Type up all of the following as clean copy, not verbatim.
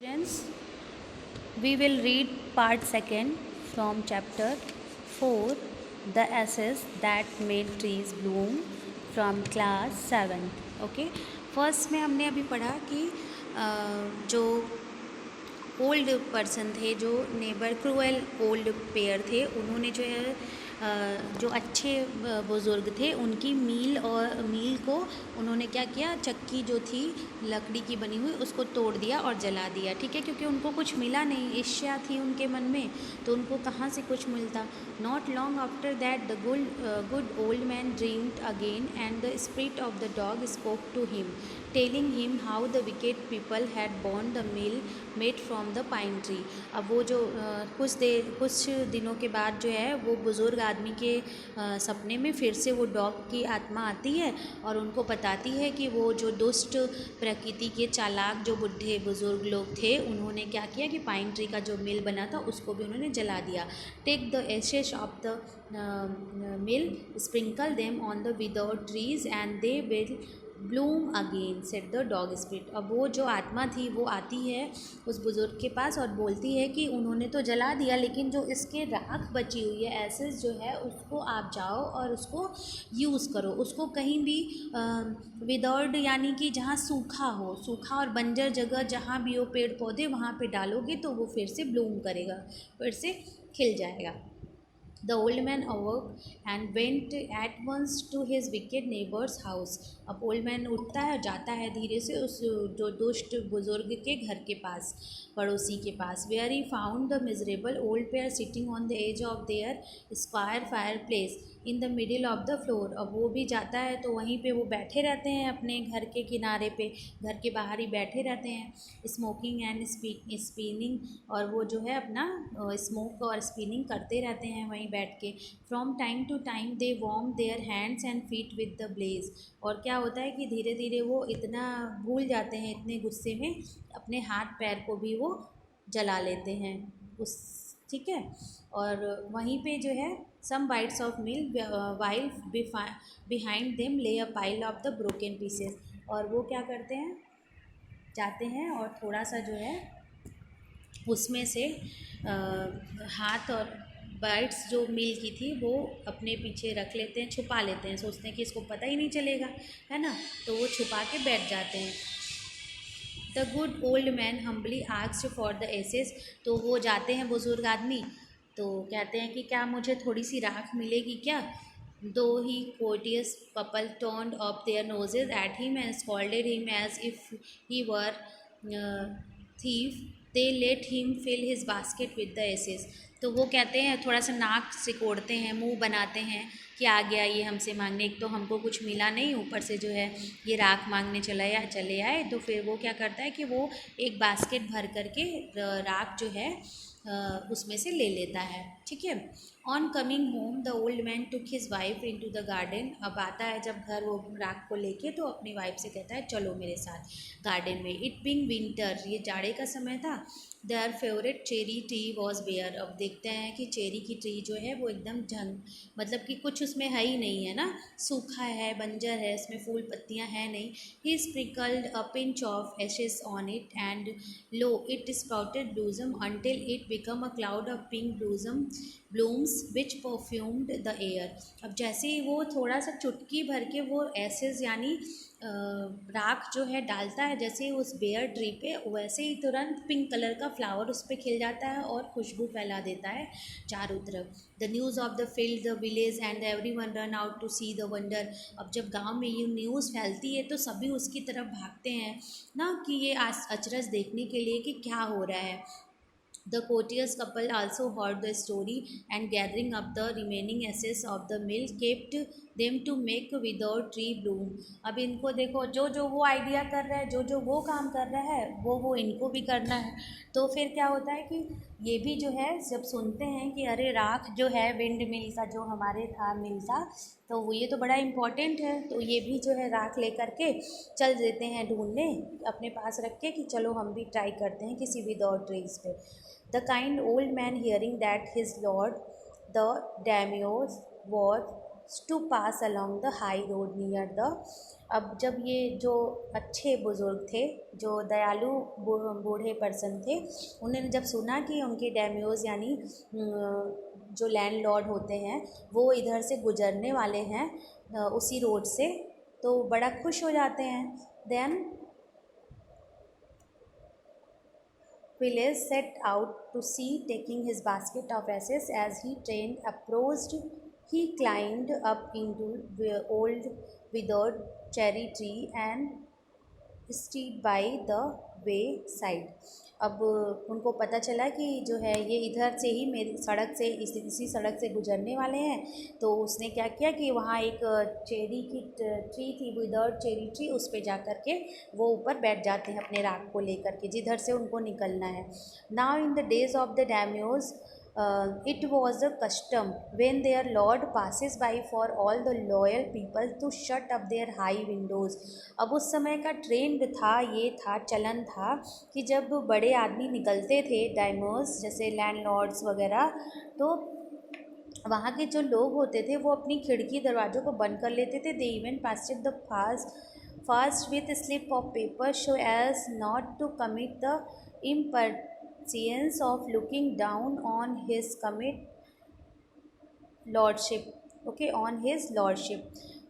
Students, we will read part second from chapter 4, The Ashes That Made Trees Bloom from class 7th. Okay, first में हमने अभी पढ़ा कि जो old person थे, जो नेबर क्रूएल ओल्ड पेयर थे, उन्होंने जो है जो अच्छे बुज़ुर्ग थे उनकी मील को उन्होंने क्या किया, चक्की जो थी लकड़ी की बनी हुई उसको तोड़ दिया और जला दिया। ठीक है, क्योंकि उनको कुछ मिला नहीं, ईर्ष्या थी उनके मन में, तो उनको कहाँ से कुछ मिलता। Not long after that the good old man dreamed again and the spirit of the dog spoke to him telling him how the wicked people had burned the mill made from the pine tree. अब वो जो कुछ दिनों के बाद जो है वो बुज़ुर्ग आदमी के सपने में फिर से वो डॉग की आत्मा आती है और उनको बताती है कि वो जो दुष्ट प्रकृति के चालाक जो बुढ़े बुज़ुर्ग लोग थे, उन्होंने क्या किया कि पाइन ट्री का जो मिल बना था उसको भी उन्होंने जला दिया। Take the ashes of the mill, sprinkle them on the withered trees and they will bloom again said the dog spirit. अब वो जो आत्मा थी वो आती है उस बुज़ुर्ग के पास और बोलती है कि उन्होंने तो जला दिया, लेकिन जो इसके राख बची हुई है, एसेस जो है, उसको आप जाओ और उसको यूज़ करो, उसको कहीं भी विदर्ड यानी कि जहाँ सूखा हो, सूखा और बंजर जगह जहाँ भी हो पेड़ पौधे, वहाँ पे डालोगे तो वो फिर से ब्लूम करेगा, फिर से खिल जाएगा। The old man awoke and went at once to his wicked neighbor's house. अब ओल्ड मैन उठता है, जाता है धीरे से उस जो दुष्ट बुजुर्ग के घर के पास, पड़ोसी के पास। Where he found the miserable old pair sitting on the edge of their square fireplace in the middle of the floor. अब वो भी जाता है तो वहीं पे वो बैठे रहते हैं अपने घर के किनारे पे, घर के बाहर ही बैठे रहते हैं, स्मोकिंग एंड स्पिनिंग, और वो जो है अपना स्मोक और स्पिनिंग करते रहते हैं वहीं बैठ के। From time to time they warm their hands and feet with the blaze. और क्या होता है कि धीरे धीरे वो इतना भूल जाते हैं, इतने गुस्से में अपने हाथ पैर को भी वो जला लेते हैं उस, ठीक है। और वहीं पे जो है some bites of mill while behind them lay a pile of the broken pieces. और वो क्या करते हैं, जाते हैं और थोड़ा सा जो है उसमें से हाथ और बाइट्स जो मिल की थी वो अपने पीछे रख लेते हैं, छुपा लेते हैं, सोचते हैं कि इसको पता ही नहीं चलेगा, है ना, तो वो छुपा के बैठ जाते हैं। The good old man humbly asked for the ashes. तो वो जाते हैं बुज़ुर्ग आदमी, तो कहते हैं कि क्या मुझे थोड़ी सी राख मिलेगी क्या। दो ही courteous couple turned up their noses at him and scolded him as if he were thief, they let him fill his basket with the ashes। तो वो कहते हैं, थोड़ा सा नाक सिकोड़ते हैं, मुंह बनाते हैं कि आ गया ये हमसे मांगने, एक तो हमको कुछ मिला नहीं, ऊपर से जो है ये राख मांगने चले आए। तो फिर वो क्या करता है कि वो एक बास्केट भर करके राख जो है उसमें से ले लेता है, ठीक है। On coming home the old man took his wife into the garden. अब आता है जब घर वो राख को लेके, तो अपनी वाइफ से कहता है चलो मेरे साथ गार्डन में। इट बीइंग विंटर, ये जाड़े का समय था। Their favourite cherry tree was bare. अब देखते हैं कि चेरी की ट्री जो है वो एकदम मतलब कि कुछ उसमें है ही नहीं है ना, सूखा है, बंजर है, इसमें फूल पत्तियां हैं नहीं। He sprinkled a pinch of ashes on it and lo it sprouted blossom until it become a cloud of pink blooms which perfumed the air. अब जैसे ही वो थोड़ा सा चुटकी भर के वो एसेस यानी राख जो है डालता है जैसे ही उस बेयर ट्री पे, वैसे ही तुरंत पिंक कलर का फ्लावर उस पर खिल जाता है और खुशबू फैला देता है चारों तरफ। The news of the filled the village and every one run out to see the wonder. अब जब गांव में ये न्यूज़ फैलती है तो सभी उसकी तरफ भागते हैं ना, कि ये अचरज देखने के लिए कि क्या हो रहा है। The courteous couple also heard the story and gathering up the remaining ashes of the mill kept them to make withered tree bloom। अब इनको देखो, जो जो वो आइडिया कर रहा है, जो जो वो काम कर रहा है, वो इनको भी करना है। तो फिर क्या होता है कि ये भी जो है जब सुनते हैं कि अरे राख जो है विंड मिल का जो हमारे था मिल था, तो वो ये तो बड़ा इम्पोर्टेंट है, तो ये भी जो है राख ले करके चल देते हैं ढूंढने अपने पास रख के कि चलो हम भी ट्राई करते हैं किसी विदाउट ट्रीज पे। The kind old man hearing that his lord, the daimyo, was to pass along the high road near the अब जब ये जो अच्छे बुज़ुर्ग थे, जो दयालु बूढ़े पर्सन थे, उन्होंने जब सुना कि उनके डैम्योज़ यानी जो लैंडलॉर्ड होते हैं वो इधर से गुजरने वाले हैं उसी रोड से, तो बड़ा खुश हो जाते हैं। Then Phyllis set out to sea, taking his basket of ashes. As he train approached, he climbed up into the old withered cherry tree and street by the way side. अब उनको पता चला कि जो है ये इधर से ही मेरी सड़क से इसी सड़क से गुजरने वाले हैं, तो उसने क्या किया कि वहाँ एक चेरी की ट्री थी, विदर्ड चेरी ट्री, उस पे जा कर के वो ऊपर बैठ जाते हैं अपने राग को लेकर के जिधर से उनको निकलना है। Now in the days of the daimyos it was a custom when their lord passes by for all the loyal people to shut up their high windows। अब उस समय का ट्रेंड था, ये था, चलन था कि जब बड़े आदमी निकलते थे डायमर्स जैसे लैंडलॉर्ड्स वगैरह, तो वहाँ के जो लोग होते थे वो अपनी खिड़की दरवाज़ों को बंद कर लेते थे। They even pasted the fast with slip of paper so as not to commit the impertinence of looking down on his on his lordship।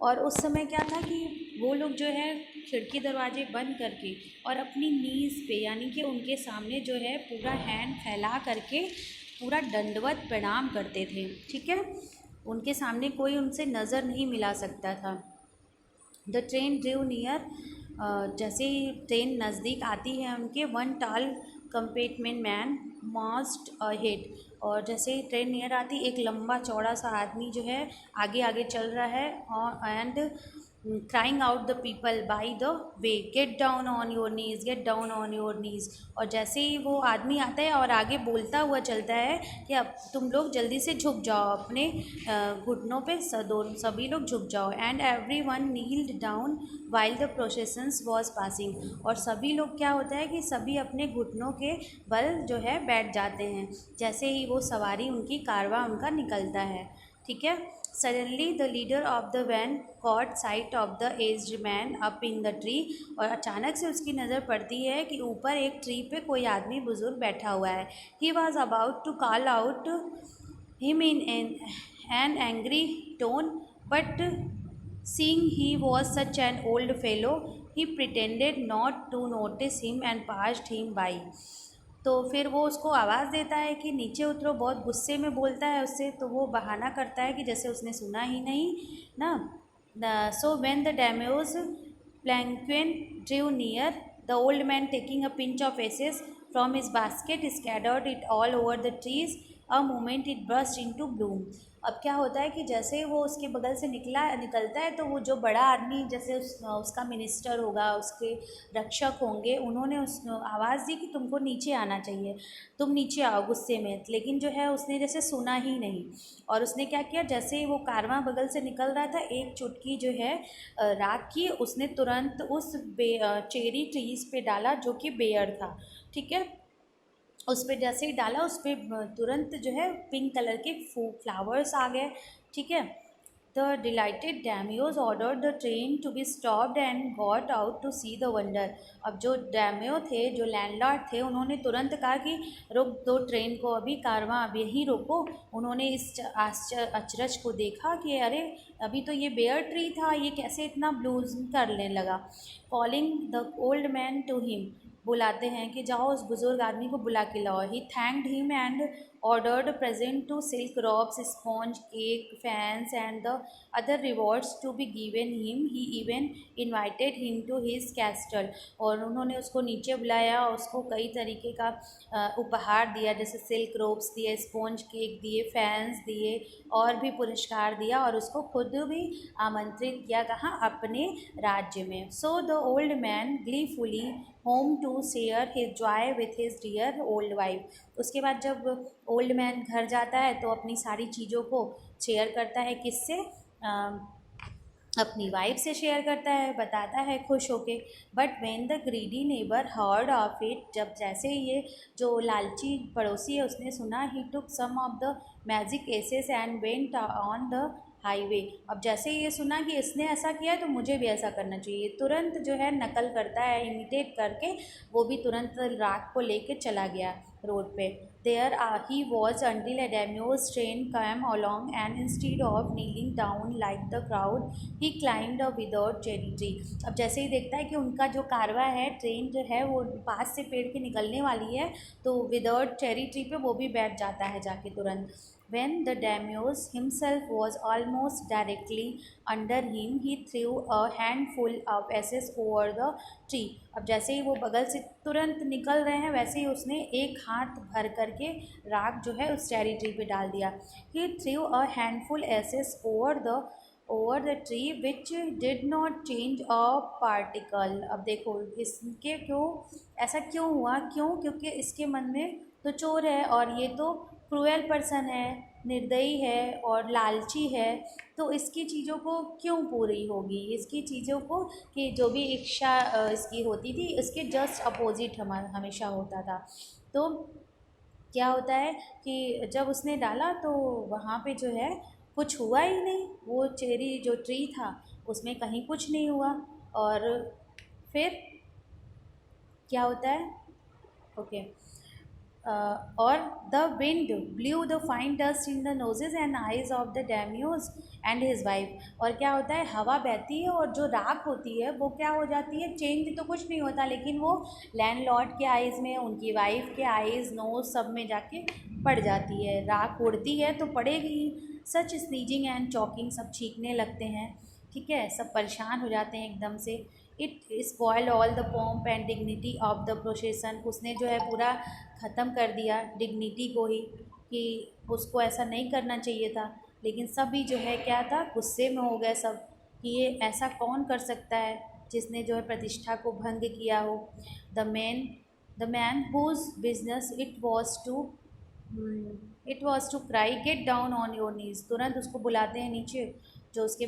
और उस समय क्या था कि वो लोग जो है खिड़की दरवाजे बंद करके और अपनी नीज़ पे यानी कि उनके सामने जो है पूरा हैंड फैला करके पूरा दंडवत प्रणाम करते थे, ठीक है। उनके सामने कोई उनसे नज़र नहीं मिला सकता था। द ट्रेन ड्रीव नियर, जैसे ही ट्रेन नज़दीक आती है उनके, वन टाल कंपार्टमेंट मैन मस्ट अहेड, और जैसे ही ट्रेन नियर आती एक लंबा चौड़ा सा आदमी जो है आगे आगे चल रहा है, और and crying out the people by the way, gate down on your knees, gate down on your knees. और जैसे ही वो आदमी आता है और आगे बोलता हुआ चलता है कि अब तुम लोग जल्दी से झुक जाओ, अपने घुटनों पे सभी लोग झुक जाओ। And every one knelt down while the processions was passing, और सभी लोग क्या होता है कि सभी अपने घुटनों के बल जो है बैठ जाते हैं जैसे ही वो सवारी उनकी कारवां उनका निकलता है, ठीक है। Suddenly the leader of the van caught sight of the aged man up in the tree, और अचानक से उसकी नज़र पड़ती है कि ऊपर एक ट्री पे कोई आदमी बुजुर्ग बैठा हुआ है। He was about to call out him in an angry tone, but seeing he was such an old fellow, he pretended not to notice him and passed him by। तो फिर वो उसको आवाज़ देता है कि नीचे उतरो, बहुत गुस्से में बोलता है उससे, तो वो बहाना करता है कि जैसे उसने सुना ही नहीं ना। So when the daimyos palanquin drew near, the old man taking a pinch of ashes from his basket scattered it all over the trees, a moment it burst into bloom. अब क्या होता है कि जैसे वो उसके बगल से निकलता है, तो वो जो बड़ा आदमी जैसे उसका मिनिस्टर होगा, उसके रक्षक होंगे, उन्होंने उस आवाज़ दी कि तुमको नीचे आना चाहिए, तुम नीचे आओ गुस्से में, लेकिन जो है उसने जैसे सुना ही नहीं। और उसने क्या किया, जैसे ही वो कारवां बगल से निकल रहा था, एक चुटकी जो है राख की उसने तुरंत उस चेरी ट्रीज़ पे डाला जो कि बेयर था, ठीक है। उस पर जैसे ही डाला उस पर तुरंत जो है पिंक कलर के फ्लावर्स आ गए, ठीक है। The delighted daimyos order the train to be stopped and got out to see the wonder. अब जो डैम्यो थे, जो लैंडलॉर्ड थे, उन्होंने तुरंत कहा कि रोक दो ट्रेन को, अभी कारवां अब यहीं रोको। उन्होंने इस अचरज को देखा कि अरे अभी तो ये बेयर ट्री था, ये कैसे इतना ब्लूज करने लगा। Calling the old man to him, बुलाते हैं कि जाओ उस बुज़ुर्ग आदमी को बुला के लाओ। He thanked him and ordered present to silk robes, sponge, cake, fans and the other rewards to be given him. He even invited him to his castle, और उन्होंने उसको नीचे बुलाया, उसको कई तरीके का उपहार दिया, जैसे सिल्क रोब्स दिए, स्पॉन्ज केक दिए, फैंस दिए, और भी पुरस्कार दिया, और उसको खुद भी आमंत्रित किया, कहाँ, अपने राज्य में। So the old man gleefully home to share his joy with his dear old wife. उसके बाद जब ओल्ड मैन घर जाता है तो अपनी सारी चीज़ों को शेयर करता है, किससे, अपनी वाइफ से शेयर करता है, बताता है खुश होके। But when the greedy neighbour heard of it, जब जैसे ये जो लालची पड़ोसी है उसने सुना, he took some of the magic ashes and went on the highway. अब जैसे ही ये सुना कि इसने ऐसा किया है तो मुझे भी ऐसा करना चाहिए, तुरंत जो है नकल करता है, इमिटेट करके वो भी तुरंत राग को लेके चला गया रोड पे। There he was until a Daimyo's train came along and instead of kneeling down like the crowd he climbed a withered cherry tree। अब जैसे ही देखता है कि उनका जो कारवा है, ट्रेन जो है वो पास से पेड़ के निकलने वाली है, तो विदर्ड चेरी ट्री पे वो भी बैठ जाता है जाके तुरंत। When the Daimyo himself was almost directly under him, he threw a handful of ashes over the tree। अब जैसे ही वो बगल से तुरंत निकल रहे हैं वैसे ही उसने एक हाथ भर करके राख जो है उस चेरी ट्री पे डाल दिया। He threw a handful ashes over the tree which did not change a particle। अब देखो इसके क्यों ऐसा क्यों हुआ, क्यों? क्योंकि इसके मन में तो चोर है और ये तो क्रूएल पर्सन है, निर्दयी है और लालची है, तो इसकी चीज़ों को क्यों पूरी होगी, इसकी चीज़ों को कि जो भी इच्छा इसकी होती थी इसके जस्ट अपोजिट हमेशा होता था। तो क्या होता है कि जब उसने डाला तो वहाँ पे जो है कुछ हुआ ही नहीं, वो चेरी जो ट्री था उसमें कहीं कुछ नहीं हुआ। और फिर क्या होता है, ओके, और the wind blew the fine dust in the noses and eyes of the daimyos and his wife. और क्या होता है, हवा बहती है और जो राख होती है वो क्या हो जाती है, चेंज तो कुछ नहीं होता लेकिन वो लैंडलॉर्ड के आइज़ में, उनकी वाइफ के आइज़, नोज सब में जाके पड़ जाती है। राख उड़ती है तो पड़ेगी ही। सच स्नीजिंग एंड चॉकिंग, सब छींकने लगते हैं, ठीक है, सब परेशान हो जाते हैं एकदम से। It spoiled all the pomp and dignity of the procession. उसने जो है पूरा ख़त्म कर दिया डिग्निटी को ही, कि उसको ऐसा नहीं करना चाहिए था। लेकिन सभी जो है क्या था, गुस्से में हो गए सब कि ये ऐसा कौन कर सकता है जिसने जो है प्रतिष्ठा को भंग किया हो। The man whose business it was to cry get down on your knees. तुरंत उसको बुलाते हैं नीचे, जो उसके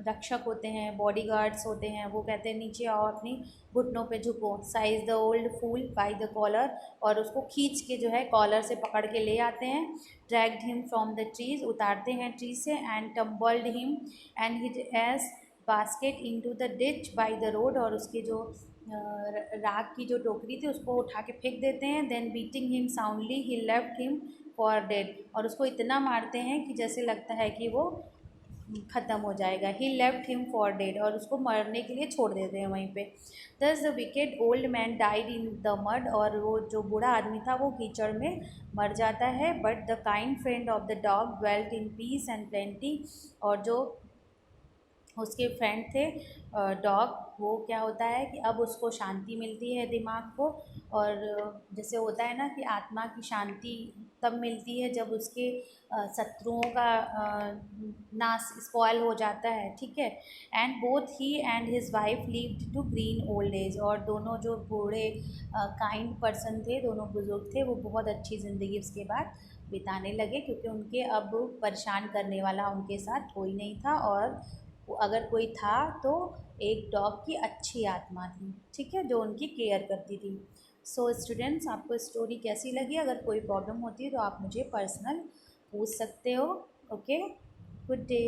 रक्षक होते हैं, बॉडीगार्ड्स होते हैं, वो कहते हैं नीचे आओ, अपनी घुटनों पे झुको। Seized the old fool by the collar, और उसको खींच के जो है कॉलर से पकड़ के ले आते हैं। Dragged him from the trees, उतारते हैं ट्री से। And tumbled him and hit as basket into the ditch by the road, और उसके जो राख की जो टोकरी थी उसको उठा के फेंक देते हैं। Then beating him soundly he left him for dead, और उसको इतना मारते हैं कि जैसे लगता है कि वो ख़त्म हो जाएगा। ही लेफ्ट हिम फॉर डेड, और उसको मरने के लिए छोड़ देते हैं वहीं पे। दस the wicked old man died in the mud, और वो जो बूढ़ा आदमी था वो कीचड़ में मर जाता है। But the kind friend of the dog dwelt in peace and plenty, और जो उसके फ्रेंड थे डॉग, वो क्या होता है कि अब उसको शांति मिलती है दिमाग को। और जैसे होता है ना कि आत्मा की शांति तब मिलती है जब उसके शत्रुओं का नाश स्पॉयल हो जाता है, ठीक है। And both he and his wife lived to green old age, और दोनों जो बूढ़े काइंड पर्सन थे, दोनों बुजुर्ग थे, वो बहुत अच्छी ज़िंदगी उसके बाद बिताने लगे, क्योंकि उनके अब परेशान करने वाला उनके साथ कोई नहीं था, और अगर कोई था तो एक डॉग की अच्छी आत्मा थी, ठीक है, जो उनकी केयर करती थी। सो स्टूडेंट्स, आपको स्टोरी कैसी लगी? अगर कोई प्रॉब्लम होती है तो आप मुझे पर्सनल पूछ सकते हो। Okay, good day.